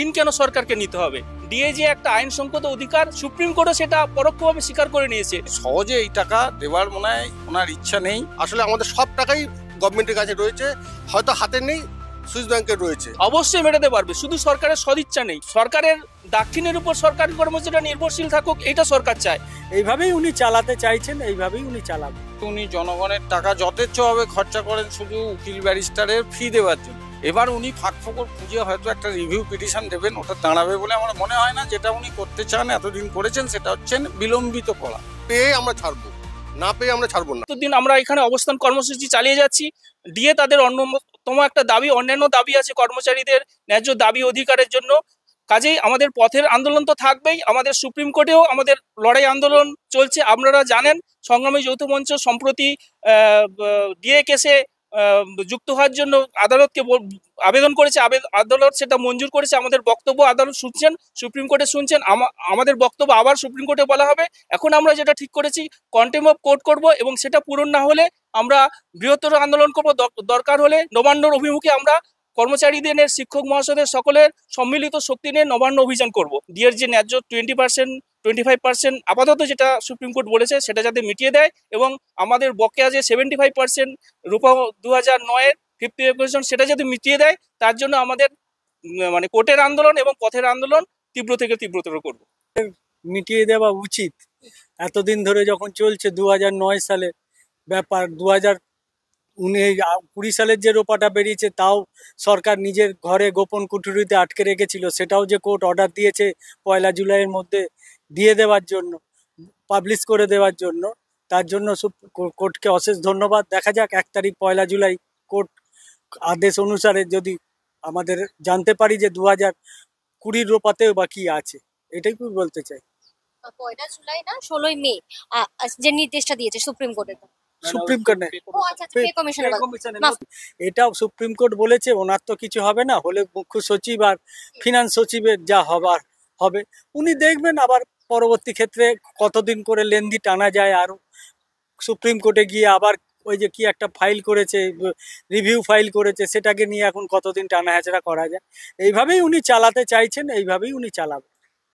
ঋণ কেন সরকারকে নিতে হবে? ডিএ যে একটা আইনসঙ্গত অধিকার, সুপ্রিম কোর্টও সেটা পরোক্ষভাবে স্বীকার করে নিয়েছে। সহজে এই টাকা দেওয়ার মনে হয় ওনার ইচ্ছা নেই। আসলে আমাদের সব টাকাই গভর্নমেন্টের কাছে রয়েছে, হয়তো হাতে নেই, সুইস ব্যাংকে রয়েছে। অবশ্যই মেটাতে পারবে, শুধু সরকারের সদিচ্ছা নেই। সরকারের দাক্ষিণের উপর সরকারি কর্মচারীরা নির্ভরশীল থাকুক, এটা সরকার চায়। এইভাবেই উনি চালাতে চাইছেন, এইভাবেই উনি চালাবেন। উনি জনগণের টাকা যথেচ্ছভাবে খরচা করেন শুধু উকিল ব্যারিস্টারের ফি দেওয়ার জন্য। এবার উনি ফাঁকফোকর খুঁজে হয়তো একটা রিভিউ পিটিশন দেবেন, ওটা দাঁড়াবে বলে আমার মনে হয় না। যেটা উনি করতে চান, এতদিন করেছেন, সেটা হচ্ছে বিলম্বিত করা। পেয়ে আমরা ছাড়বো, না পেয়ে আমরা ছাড়বো না। এতদিন আমরা এখানে অবস্থান কর্মসূচি চালিয়ে যাচ্ছি। ডিএ তাদের অন্যতম একটা দাবি, অন্যান্য দাবি আছে কর্মচারীদের ন্যায্য দাবি অধিকারের জন্য। কাজেই আমাদের পথের আন্দোলন তো থাকবেই, আমাদের সুপ্রিম কোর্টেও আমাদের লড়াই আন্দোলন চলছে। আপনারা জানেন সংগ্রামী যৌথ মঞ্চ সম্প্রতি ডিএ কেসে যুক্ত হওয়ার জন্য আদালতকে আবেদন করেছে, আদালত সেটা মঞ্জুর করেছে। আমাদের বক্তব্য আদালত শুনছেন, সুপ্রিম কোর্টে শুনছেন, আমাদের বক্তব্য আবার সুপ্রিম কোর্টে বলা হবে। এখন আমরা যেটা ঠিক করেছি, কন্টেম্প অফ কোর্ট করব, এবং সেটা পূরণ না হলে আমরা বৃহত্তর আন্দোলন করব। দরকার হলে নবান্নর অভিমুখে আমরা কর্মচারীদের, শিক্ষক মহাশয়দের সকলের সম্মিলিত শক্তি নিয়ে নবান্ন অভিযান করব। ডিএর যে ন্যায্য 20%, 25% আপাতত যেটা সুপ্রিম কোর্ট বলেছে সেটা যাতে মিটিয়ে দেয়, এবং আমাদের বকেয়া যে 75% রূপা 2009-এর 50% সেটা যাতে মিটিয়ে দেয়, তার জন্য আমাদের মানে কোর্টের আন্দোলন এবং পথের আন্দোলন তীব্র থেকে তীব্রতর করব। মিটিয়ে দেওয়া উচিত। এতদিন ধরে যখন চলছে, 2009 সালে ব্যাপার, 2020 সালের যে রোপাটা বেরিয়েছে তাও সরকার নিজের ঘরে গোপন কুঠুরিতে আটকে রেখেছিল, সেটাও যে কোর্ট অর্ডার দিয়েছে 1 জুলাইয়ের মধ্যে দিয়ে দেওয়ার জন্য, পাবলিশ করে দেওয়ার জন্য। তার জন্য কোর্টকে অশেষ ধন্যবাদ। দেখা যাক 1 তারিখ 1 জুলাই কোর্ট আদেশ অনুসারে যদি আমাদের জানতে পারি যে 2020 রোপাতেও বা কি আছে, এটাই বলতে চাই। 1 জুলাই না 16 মে যে নির্দেশটা দিয়েছে সুপ্রিম কোর্টের, সুপ্রিম কোর্টে এটা সুপ্রিম কোর্ট বলেছে, ওনার তো কিছু হবে না, হলে মুখ্য সচিব আর ফিনান্স সচিবের যা হবার হবে উনি দেখবেন। আবার পরবর্তী ক্ষেত্রে কতদিন করে লেনদি টানা যায়, আর সুপ্রিম কোর্টে গিয়ে আবার ওই যে কি একটা ফাইল করেছে, রিভিউ ফাইল করেছে, সেটাকে নিয়ে এখন কতদিন টানা হেঁচড়া করা যায়। এইভাবেই উনি চালাতে চাইছেন, এইভাবেই উনি চালাবেন।